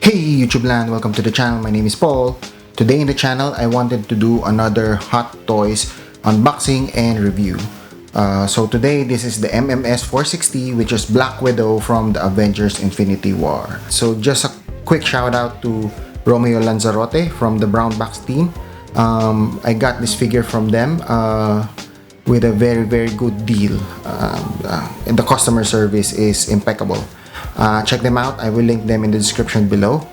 Hey YouTube land, welcome to the channel. My name is Paul. Today in the channel, I wanted to do another Hot Toys unboxing and review. So today, this is the MMS 460, which is Black Widow from the Avengers Infinity War. So just a quick shout out to Romeo Lanzarote from the Brown Box team. I got this figure from them with a very good deal. And the customer service is impeccable. Check them out. I will link them in the description below.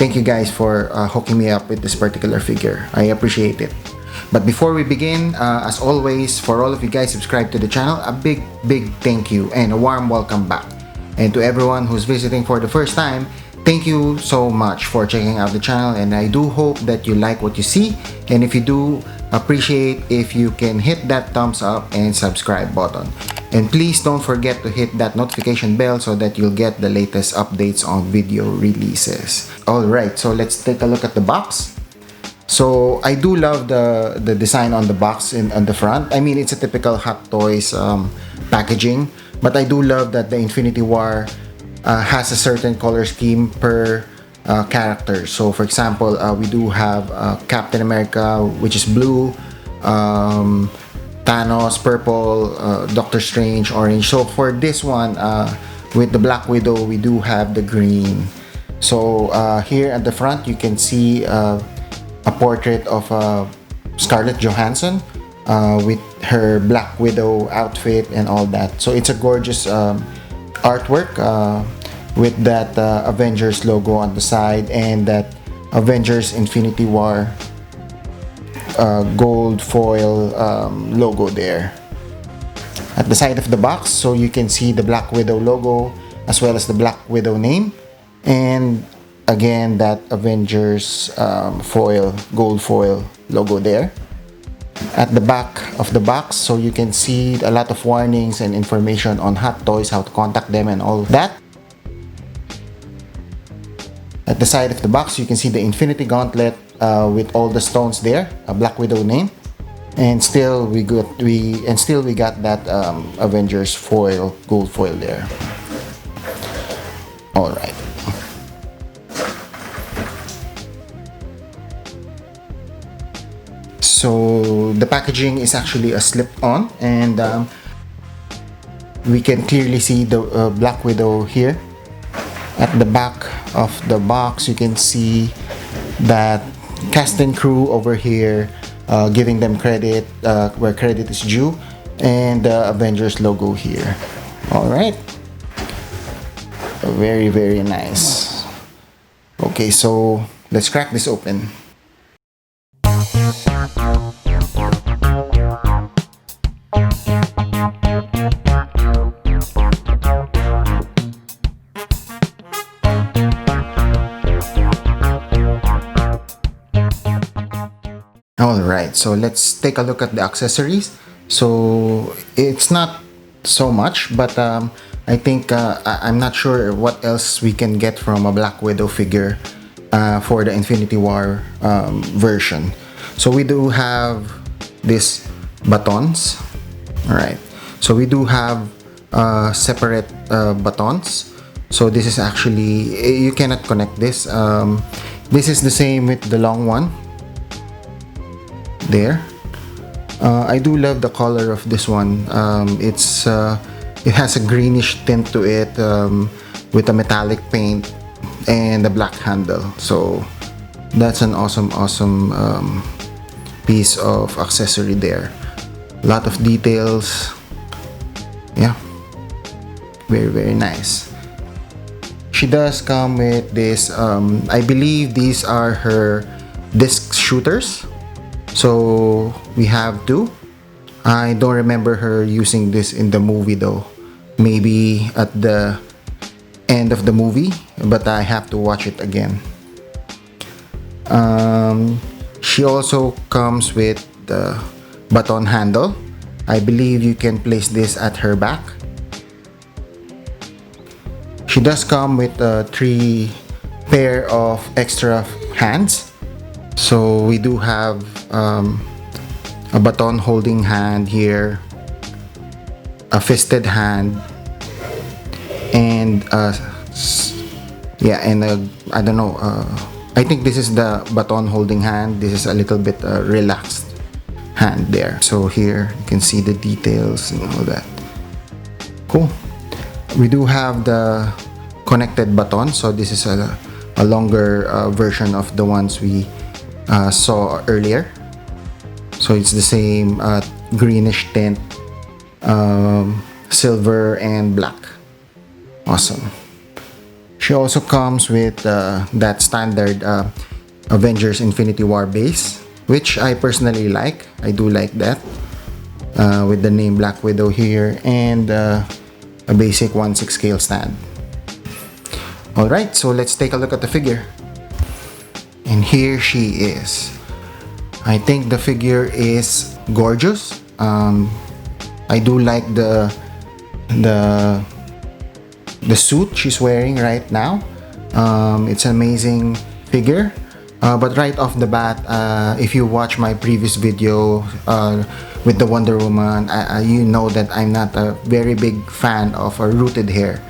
Thank you guys for hooking me up with this particular figure. I appreciate it. But before we begin, as always, for all of you guys subscribed to the channel, a big thank you and a warm welcome back. And to everyone who's visiting for the first time, thank you so much for checking out the channel, and I do hope that you like what you see. And if you do, appreciate if you can hit that thumbs up and subscribe button. And please don't forget to hit that notification bell so that you'll get the latest updates on video releases. Alright, so let's take a look at the box. So I do love the design on the box and on the front. I mean, it's a typical Hot Toys packaging, but I do love that the Infinity War has a certain color scheme per character. So for example, we do have Captain America, which is blue, Thanos purple, Doctor Strange orange. So for this one, with the Black Widow, we do have the green. So here at the front, you can see a portrait of Scarlett Johansson with her Black Widow outfit and all that. So it's a gorgeous artwork with that Avengers logo on the side and that Avengers Infinity War gold foil logo there at the side of the box. So you can see the Black Widow logo as well as the Black Widow name, and again that Avengers gold foil logo there. At the back of the box, so you can see a lot of warnings and information on Hot Toys, how to contact them and all that. At the side of the box, you can see the Infinity Gauntlet with all the stones there, a Black Widow name, and still we got that Avengers foil, gold foil there. All right. So the packaging is actually a slip-on, and we can clearly see the Black Widow here. At the back of the box, you can see that cast and crew over here, giving them credit where credit is due, and the Avengers logo here. All right, very nice. Okay, so let's crack this open. Alright, so let's take a look at the accessories. So it's not so much, but I think I'm not sure what else we can get from a Black Widow figure for the Infinity War version. So we do have these batons. Alright, so we do have separate batons. So this is actually, you cannot connect this. This is the same with the long one there. I do love the color of this one. It has a greenish tint to it with a metallic paint and a black handle. So that's an awesome piece of accessory there. A lot of details. Yeah, very nice. She does come with this, I believe these are her disc shooters. So we have two. I don't remember her using this in the movie though. Maybe at the end of the movie, but I have to watch it again. She also comes with the baton handle. I believe you can place this at her back. She does come with 3 pair of extra hands. So we do have a baton holding hand here, a fisted hand, and Yeah, and I don't know, I think this is the baton holding hand. This is a little bit relaxed hand there. So here you can see the details and all that. Cool. We do have the connected baton, so this is a longer version of the ones we saw earlier. So it's the same greenish tint, silver and black. Awesome. She also comes with that standard Avengers Infinity War base, which I personally like. I do like that, with the name Black Widow here, and a basic 1/6 scale stand. Alright, so let's take a look at the figure. And here she is. I think the figure is gorgeous. I do like the suit she's wearing right now. It's an amazing figure. But right off the bat, if you watch my previous video with the Wonder Woman, you know that I'm not a very big fan of rooted hair.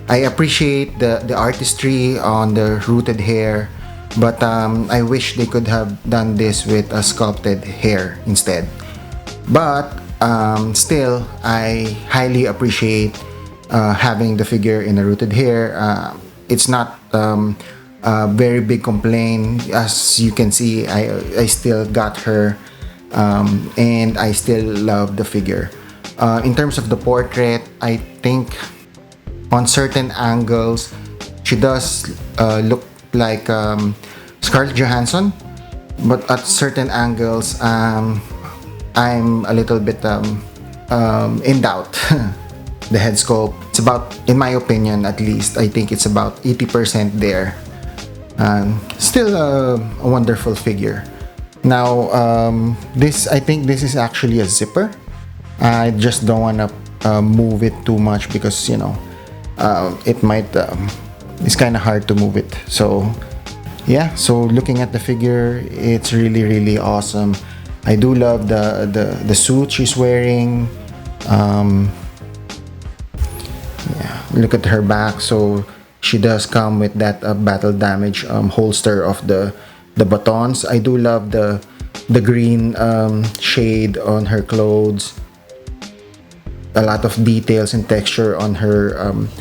I appreciate the artistry on the rooted hair, but I wish they could have done this with a sculpted hair instead. But still, I highly appreciate having the figure in a rooted hair. It's not a very big complaint. As you can see, I still got her, and I still love the figure. In terms of the portrait, I think on certain angles she does look like Scarlett Johansson, but at certain angles I'm a little bit in doubt. The head sculpt, it's about, in my opinion at least, I think it's about 80% there. Still a wonderful figure. Now I think this is actually a zipper. I just don't want to move it too much because, you know, it might it's kind of hard to move it. So yeah, so looking at the figure, it's really awesome. I do love the suit she's wearing. Yeah, look at her back. So she does come with that battle damage holster of the batons. I do love the green shade on her clothes. A lot of details and texture on her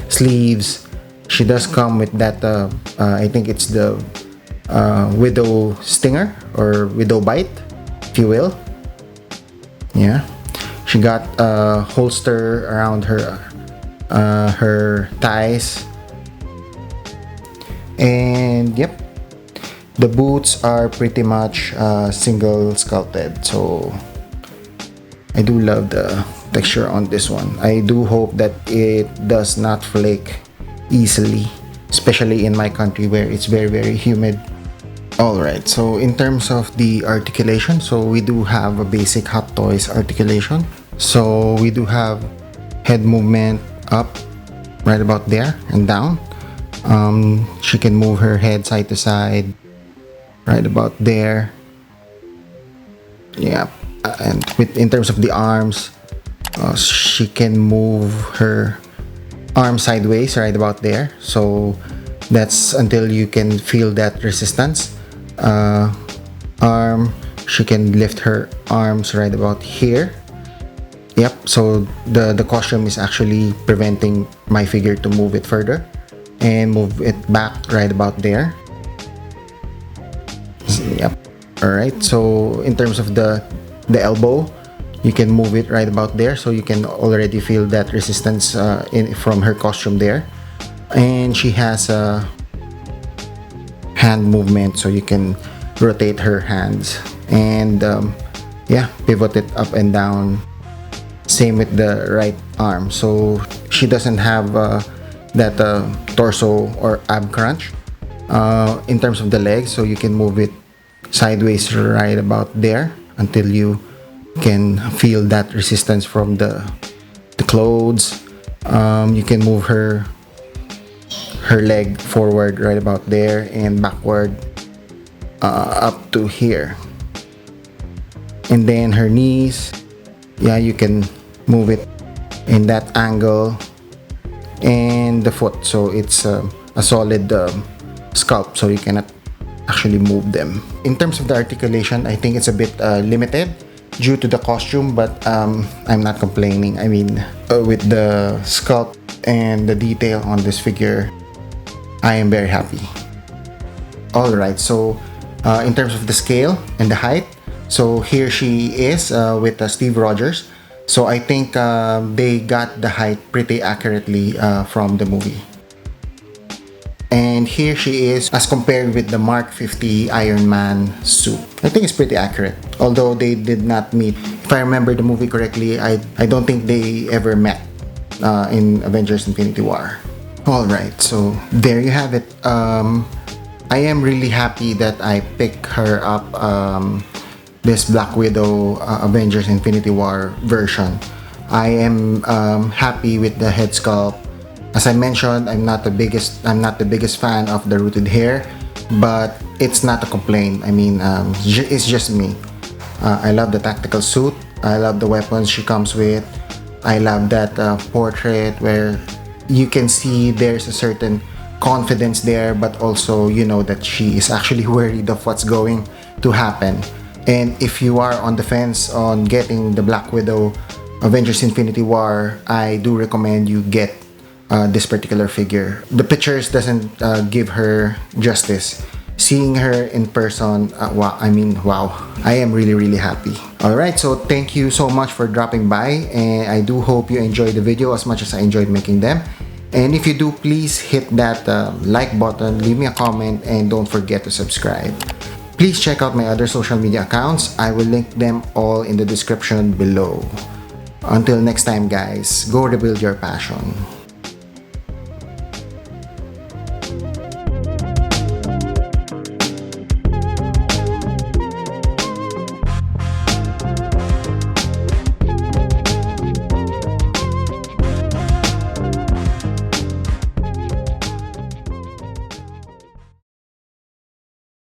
sleeves. She does come with that I think it's the widow stinger or widow bite, if you will. Yeah, she got a holster around her thighs, and yep, the boots are pretty much single sculpted. So I do love the texture on this one. I do hope that it does not flake easily, especially in my country where it's very humid. Alright, so in terms of the articulation, so we do have a basic Hot Toys articulation. So we do have head movement up right about there and down. She can move her head side to side right about there. Yeah, and in terms of the arms, she can move her arm sideways right about there. So that's until you can feel that resistance. Arm, she can lift her arms right about here. Yep, so the costume is actually preventing my figure to move it further, and move it back right about there. Yep. Alright, so in terms of the elbow, you can move it right about there, so you can already feel that resistance from her costume there. And she has a hand movement, so you can rotate her hands and yeah, pivot it up and down. Same with the right arm, so she doesn't have that torso or ab crunch. In terms of the legs, so you can move it sideways right about there until you can feel that resistance from the clothes. You can move her leg forward right about there and backward up to here, and then her knees, yeah, you can move it in that angle, and the foot, so it's a a solid sculpt, so you cannot actually move them. In terms of the articulation, I think it's a bit limited due to the costume, but I'm not complaining. I mean, with the sculpt and the detail on this figure, I am very happy. Alright, so in terms of the scale and the height, so here she is with Steve Rogers. So I think they got the height pretty accurately from the movie. And here she is as compared with the Mark 50 Iron Man suit. I think it's pretty accurate, although they did not meet. If I remember the movie correctly, I don't think they ever met in Avengers Infinity War. Alright, so there you have it. I am really happy that I picked her up, this Black Widow Avengers Infinity War version. I am happy with the head sculpt. As I mentioned, I'm not the biggest fan of the rooted hair, but it's not a complaint. I mean, it's just me. I love the tactical suit. I love the weapons she comes with. I love that portrait where you can see there's a certain confidence there, but also you know that she is actually worried of what's going to happen. And if you are on the fence on getting the Black Widow Avengers Infinity War, I do recommend you get this particular figure. The pictures doesn't give her justice. Seeing her in person, wow, I am really happy. Alright, so thank you so much for dropping by, and I do hope you enjoyed the video as much as I enjoyed making them. And if you do, please hit that like button, leave me a comment, and don't forget to subscribe. Please check out my other social media accounts. I will link them all in the description below. Until next time guys, go rebuild your passion.